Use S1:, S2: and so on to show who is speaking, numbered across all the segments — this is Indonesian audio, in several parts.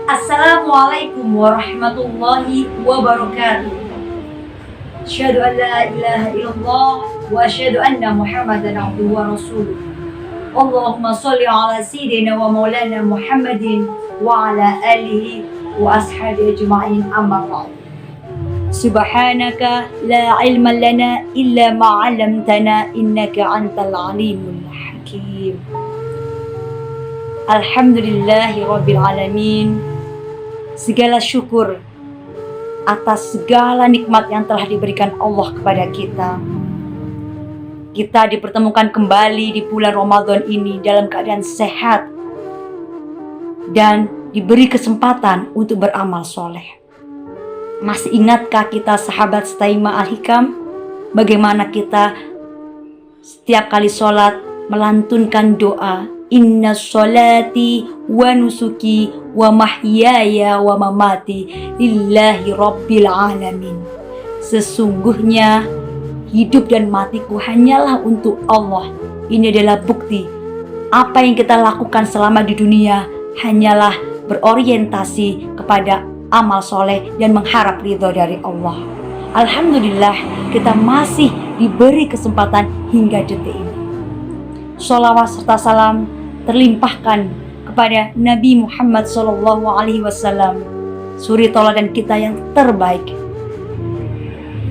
S1: Assalamualaikum warahmatullahi wabarakatuh. Asyhadu an la ilaha illallah wa asyhadu anna Muhammadan abduhu wa rasuluh. Allahumma sholli ala sayyidina wa maulana Muhammadin wa ala alihi wa ashabihi ajma'in, amma ba'd. Subhanaka la ilma lana illa ma 'allamtana innaka antal alimul hakim. Alhamdulillahi rabbil alamin. Segala syukur atas segala nikmat yang telah diberikan Allah kepada kita. Kita dipertemukan kembali di bulan Ramadan ini dalam keadaan sehat dan diberi kesempatan untuk beramal soleh. Masih ingatkah kita sahabat Setaima Al-Hikam, bagaimana kita setiap kali sholat melantunkan doa, Inna sholati wa nusuki wa mahyaya wa mamati lillahi rabbil alamin. Sesungguhnya hidup dan matiku hanyalah untuk Allah. Ini adalah bukti apa yang kita lakukan selama di dunia hanyalah berorientasi kepada amal soleh dan mengharap ridho dari Allah. Alhamdulillah kita masih diberi kesempatan hingga detik ini. Sholawat serta salam terlimpahkan kepada Nabi Muhammad SAW, suri tauladan kita yang terbaik.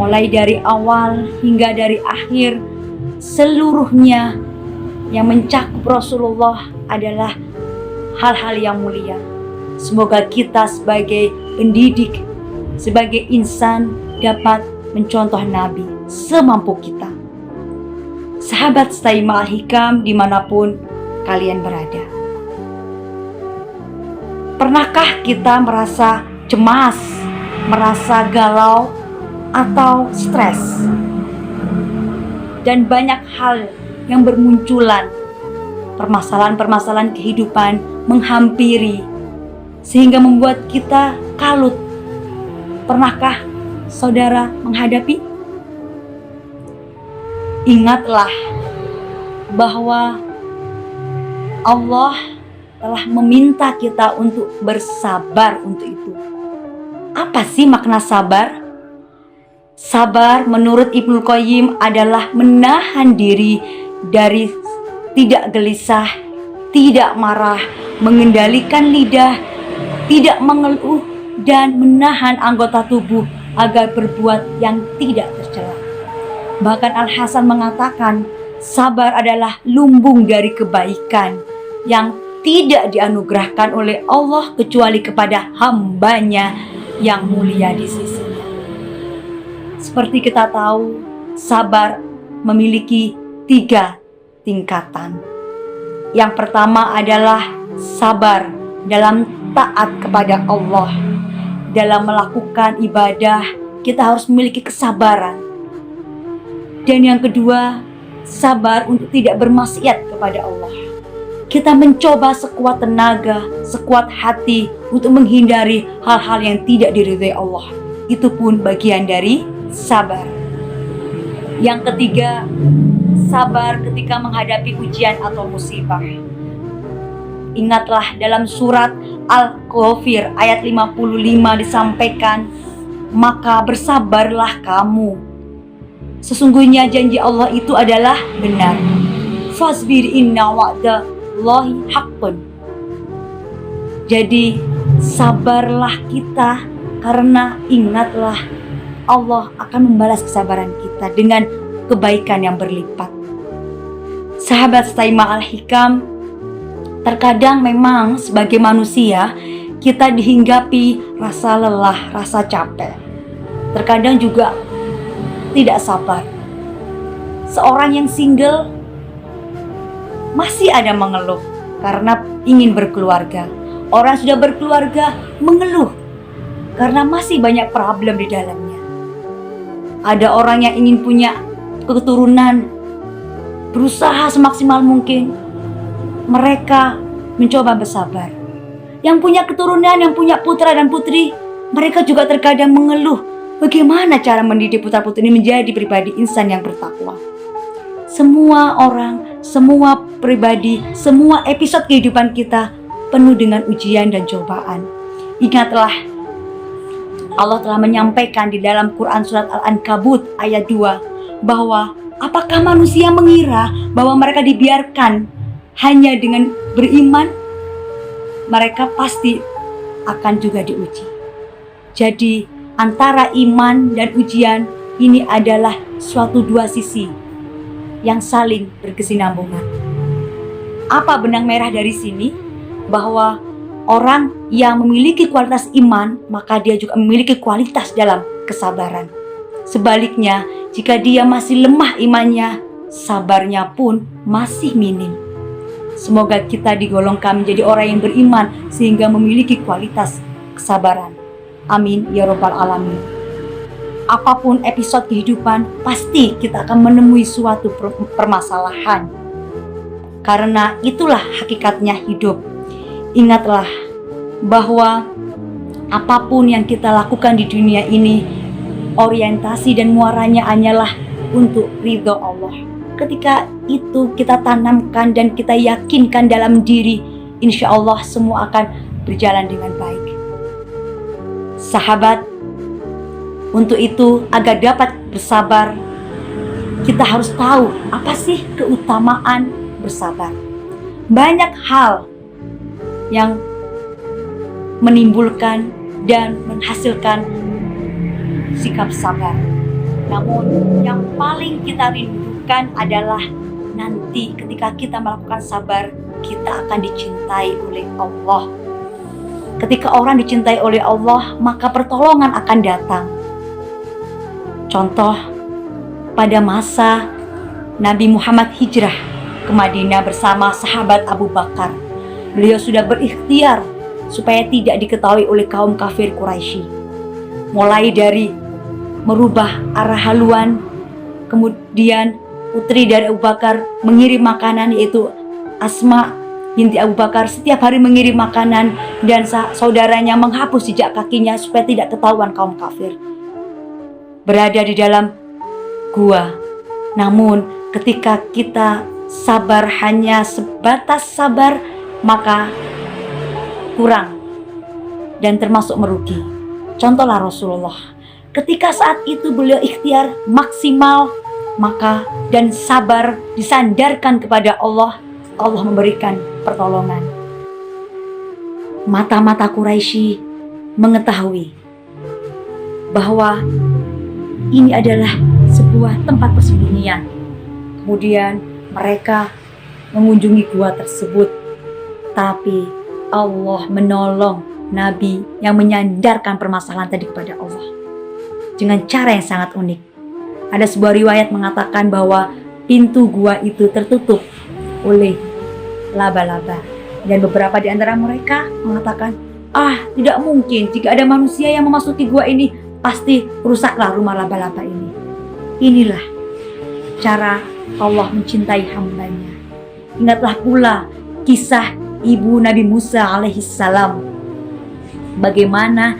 S1: Mulai dari awal hingga dari akhir, seluruhnya yang mencakup Rasulullah adalah hal-hal yang mulia. Semoga kita sebagai pendidik, sebagai insan dapat mencontoh Nabi semampu kita. Sahabat Setaima Al-Hikam dimanapun kalian berada, pernahkah kita merasa cemas, merasa galau, atau stres? Dan banyak hal yang bermunculan, permasalahan-permasalahan kehidupan menghampiri, sehingga membuat kita kalut. Pernahkah saudara menghadapi? Ingatlah bahwa Allah telah meminta kita untuk bersabar untuk itu. Apa sih makna sabar? Sabar menurut Ibnu Qayyim adalah menahan diri dari tidak gelisah, tidak marah, mengendalikan lidah, tidak mengeluh, dan menahan anggota tubuh agar berbuat yang tidak tercela. Bahkan Al-Hasan mengatakan, sabar adalah lumbung dari kebaikan yang tidak dianugerahkan oleh Allah kecuali kepada hambanya yang mulia di sisinya. Seperti kita tahu, sabar memiliki 3 tingkatan. Yang pertama adalah sabar dalam taat kepada Allah. Dalam melakukan ibadah, kita harus memiliki kesabaran. Dan yang kedua, sabar untuk tidak bermaksiat kepada Allah. Kita mencoba sekuat tenaga, sekuat hati untuk menghindari hal-hal yang tidak diridhai Allah. Itu pun bagian dari sabar. Yang ketiga, sabar ketika menghadapi ujian atau musibah. Ingatlah dalam surat Al-Ghafir ayat 55 disampaikan, maka bersabarlah kamu. Sesungguhnya janji Allah itu adalah benar. Fasbir inna wa'dallahi haqqun. Jadi sabarlah kita, karena ingatlah Allah akan membalas kesabaran kita dengan kebaikan yang berlipat. Sahabat Setaima Al-Hikam, terkadang memang sebagai manusia kita dihinggapi rasa lelah, rasa capek. Terkadang juga tidak sabar. Seorang yang single masih ada mengeluh karena ingin berkeluarga. Orang sudah berkeluarga mengeluh karena masih banyak problem di dalamnya. Ada orang yang ingin punya keturunan, berusaha semaksimal mungkin. Mereka mencoba bersabar. Yang punya keturunan, yang punya putra dan putri, mereka juga terkadang mengeluh bagaimana cara mendidik putra-putri ini menjadi pribadi insan yang bertakwa. Semua orang, semua pribadi, semua episode kehidupan kita penuh dengan ujian dan cobaan. Ingatlah, Allah telah menyampaikan di dalam Quran surat Al-Ankabut ayat 2 bahwa apakah manusia mengira bahwa mereka dibiarkan hanya dengan beriman? Mereka pasti akan juga diuji. Jadi antara iman dan ujian ini adalah suatu dua sisi yang saling berkesinambungan. Apa benang merah dari sini? Bahwa orang yang memiliki kualitas iman, maka dia juga memiliki kualitas dalam kesabaran. Sebaliknya, jika dia masih lemah imannya, sabarnya pun masih minim. Semoga kita digolongkan menjadi orang yang beriman sehingga memiliki kualitas kesabaran. Amin ya rabbal alamin. Apapun episode kehidupan, pasti kita akan menemui suatu permasalahan. Karena itulah hakikatnya hidup. Ingatlah bahwa apapun yang kita lakukan di dunia ini, orientasi dan muaranya hanyalah untuk ridho Allah. Ketika itu kita tanamkan dan kita yakinkan dalam diri, insya Allah semua akan berjalan dengan baik. Sahabat, untuk itu agar dapat bersabar, kita harus tahu apa sih keutamaan bersabar. Banyak hal yang menimbulkan dan menghasilkan sikap sabar. Namun yang paling kita rindukan adalah nanti ketika kita melakukan sabar, kita akan dicintai oleh Allah. Ketika orang dicintai oleh Allah, maka pertolongan akan datang. Contoh, pada masa Nabi Muhammad hijrah ke Madinah bersama sahabat Abu Bakar, beliau sudah berikhtiar supaya tidak diketahui oleh kaum kafir Quraisy. Mulai dari merubah arah haluan, kemudian putri dari Abu Bakar mengirim makanan, yaitu Asma binti Abu Bakar setiap hari mengirim makanan, dan saudaranya menghapus jejak kakinya supaya tidak ketahuan kaum kafir. Berada di dalam gua. Namun ketika kita sabar hanya sebatas sabar, maka kurang dan termasuk merugi. Contohlah Rasulullah. Ketika saat itu beliau ikhtiar maksimal, maka dan sabar disandarkan kepada Allah, Allah memberikan pertolongan. Mata-mata Quraisy mengetahui bahwa ini adalah sebuah tempat persembunyian. Kemudian mereka mengunjungi gua tersebut, tapi Allah menolong Nabi yang menyandarkan permasalahan tadi kepada Allah dengan cara yang sangat unik. Ada sebuah riwayat mengatakan bahwa pintu gua itu tertutup oleh laba-laba, dan beberapa di antara mereka mengatakan, tidak mungkin jika ada manusia yang memasuki gua ini, pasti rusaklah rumah laba-laba ini. Inilah cara Allah mencintai hambanya. Ingatlah pula kisah ibu Nabi Musa alaihissalam. Bagaimana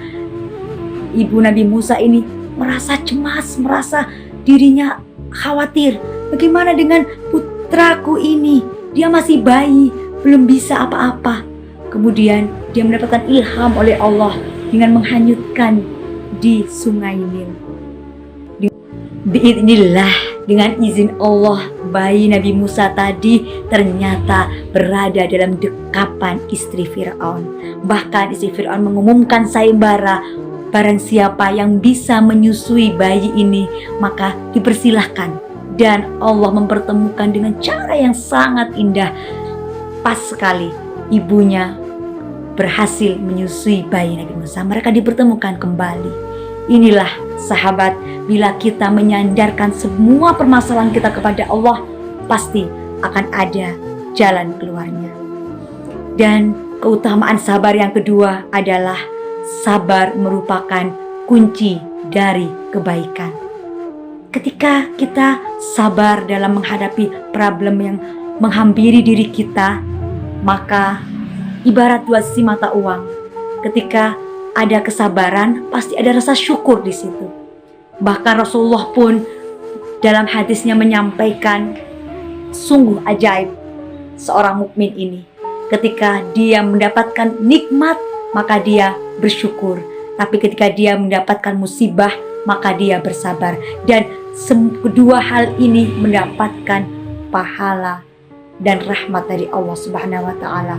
S1: ibu Nabi Musa ini merasa cemas, merasa dirinya khawatir. Bagaimana dengan putraku ini? Dia masih bayi, belum bisa apa-apa. Kemudian dia mendapatkan ilham oleh Allah dengan menghanyutkan di sungai Nil. Biidznillah, dengan izin Allah, bayi Nabi Musa tadi ternyata berada dalam dekapan istri Fir'aun. Bahkan istri Fir'aun mengumumkan sayembara, barang siapa yang bisa menyusui bayi ini maka dipersilahkan. Dan Allah mempertemukan dengan cara yang sangat indah. Pas sekali ibunya berhasil menyusui bayi Nabi Musa, mereka dipertemukan kembali. Inilah sahabat, bila kita menyandarkan semua permasalahan kita kepada Allah, pasti akan ada jalan keluarnya. Dan keutamaan sabar yang kedua adalah sabar merupakan kunci dari kebaikan. Ketika kita sabar dalam menghadapi problem yang menghampiri diri kita, maka ibarat dua sisi mata uang. Ketika ada kesabaran, pasti ada rasa syukur di situ. Bahkan Rasulullah pun dalam hadisnya menyampaikan, sungguh ajaib seorang mukmin ini. Ketika dia mendapatkan nikmat, maka dia bersyukur. Tapi ketika dia mendapatkan musibah, maka dia bersabar. Dan kedua hal ini mendapatkan pahala dan rahmat dari Allah Subhanahu wa Ta'ala.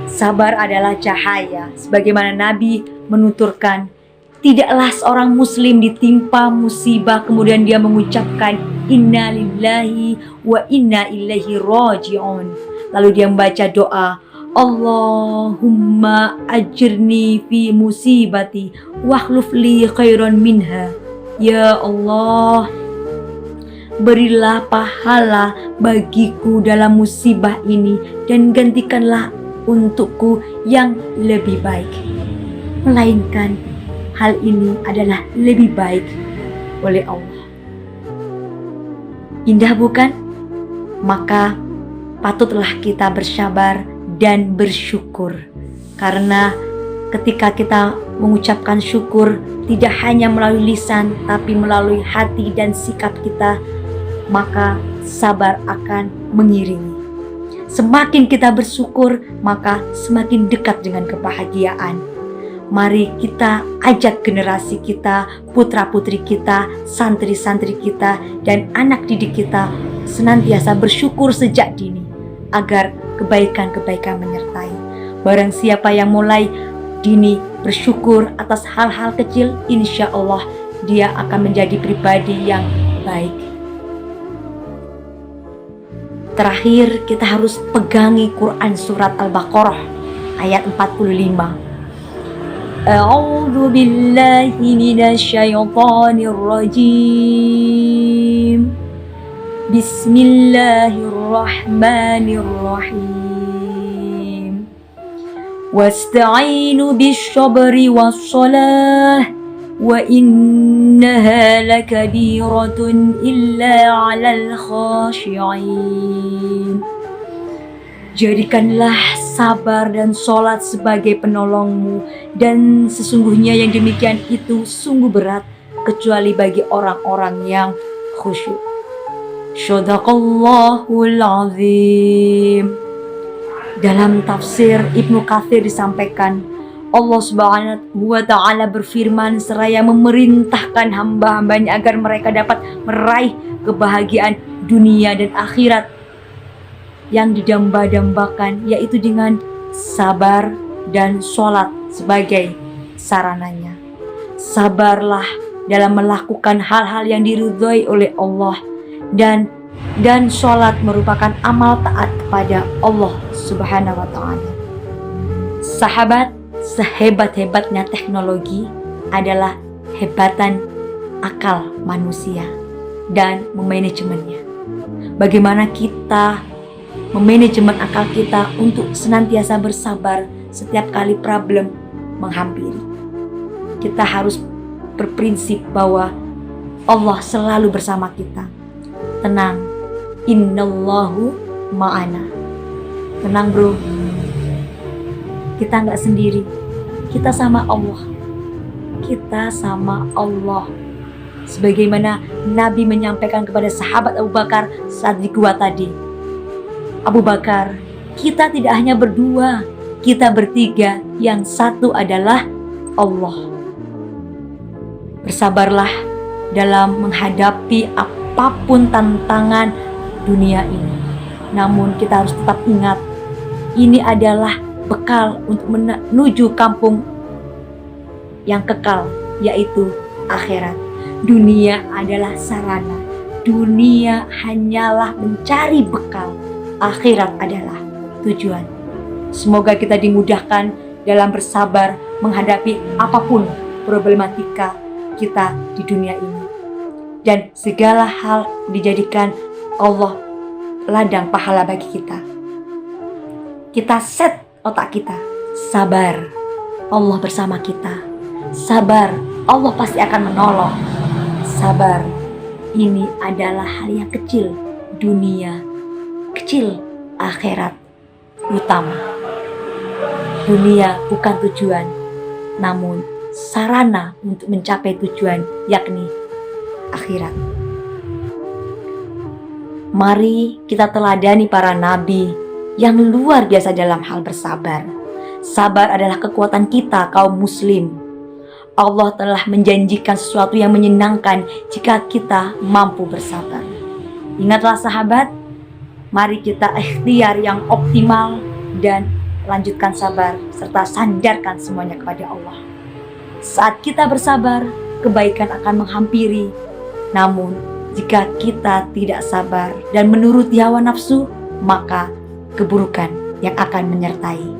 S1: Sabar adalah cahaya, sebagaimana Nabi menuturkan, tidaklah seorang muslim ditimpa musibah kemudian dia mengucapkan inna lillahi wa inna ilaihi raji'un. Lalu dia membaca doa, Allahumma ajirni fi musibati wakhluf li khairan minha. Ya Allah, berilah pahala bagiku dalam musibah ini dan gantikanlah untukku yang lebih baik. Melainkan hal ini adalah lebih baik oleh Allah. Indah bukan? Maka patutlah kita bersabar dan bersyukur. Karena ketika kita mengucapkan syukur tidak hanya melalui lisan tapi melalui hati dan sikap kita, maka sabar akan mengiringi. Semakin kita bersyukur, maka semakin dekat dengan kebahagiaan. Mari kita ajak generasi kita, putra-putri kita, santri-santri kita, dan anak didik kita senantiasa bersyukur sejak dini agar kebaikan-kebaikan menyertai. Barang siapa yang mulai dini bersyukur atas hal-hal kecil, insya Allah dia akan menjadi pribadi yang baik. Terakhir, kita harus pegangi Quran surat Al-Baqarah ayat 45. A'udzu billahi minasyaitonir rajim. Bismillahirrahmanirrahim. Wasta'inu bish-shabri was-shalah wa innaha lakabiratun illa 'alal khashi'in. Jadikanlah sabar dan sholat sebagai penolongmu, dan sesungguhnya yang demikian itu sungguh berat kecuali bagi orang-orang yang khusyuk. Shadaqallahul azim. Dalam tafsir Ibnu Katsir disampaikan, Allah Subhanahu wa Ta'ala berfirman seraya memerintahkan hamba-hambanya agar mereka dapat meraih kebahagiaan dunia dan akhirat yang didamba-dambakan, yaitu dengan sabar dan sholat sebagai sarananya. Sabarlah dalam melakukan hal-hal yang diridhoi oleh Allah, dan sholat merupakan amal taat kepada Allah Subhanahu wa Ta'ala. Sahabat, sehebat-hebatnya teknologi adalah hebatan akal manusia dan memanajemennya. Bagaimana kita memanajemen akal kita untuk senantiasa bersabar setiap kali problem menghampiri. Kita harus berprinsip bahwa Allah selalu bersama kita. Tenang, innallahu ma'ana. Tenang bro, kita nggak sendiri, kita sama Allah. Kita sama Allah. Sebagaimana Nabi menyampaikan kepada sahabat Abu Bakar saat di gua tadi, Abu Bakar, kita tidak hanya berdua, kita bertiga, yang satu adalah Allah. Bersabarlah dalam menghadapi apapun tantangan dunia ini. Namun kita harus tetap ingat, ini adalah bekal untuk menuju kampung yang kekal, yaitu akhirat. Dunia adalah sarana, dunia hanyalah mencari bekal. Akhirat adalah tujuan. Semoga kita dimudahkan dalam bersabar menghadapi apapun problematika kita di dunia ini, dan segala hal dijadikan Allah ladang pahala bagi kita. Kita set otak kita, sabar, Allah bersama kita. Sabar, Allah pasti akan menolong. Sabar, ini adalah hal yang kecil, dunia kecil, akhirat utama. Dunia bukan tujuan, namun sarana untuk mencapai tujuan, yakni akhirat. Mari kita teladani para nabi yang luar biasa dalam hal bersabar. Sabar adalah kekuatan kita kaum muslim. Allah telah menjanjikan sesuatu yang menyenangkan jika kita mampu bersabar. Ingatlah sahabat, mari kita ikhtiar yang optimal dan lanjutkan sabar serta sandarkan semuanya kepada Allah. Saat kita bersabar, kebaikan akan menghampiri. Namun, jika kita tidak sabar dan menuruti hawa nafsu, maka keburukan yang akan menyertai.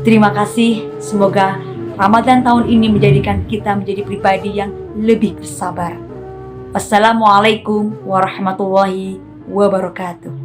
S1: Terima kasih, semoga Ramadan tahun ini menjadikan kita menjadi pribadi yang lebih bersabar. Wassalamualaikum warahmatullahi wabarakatuh.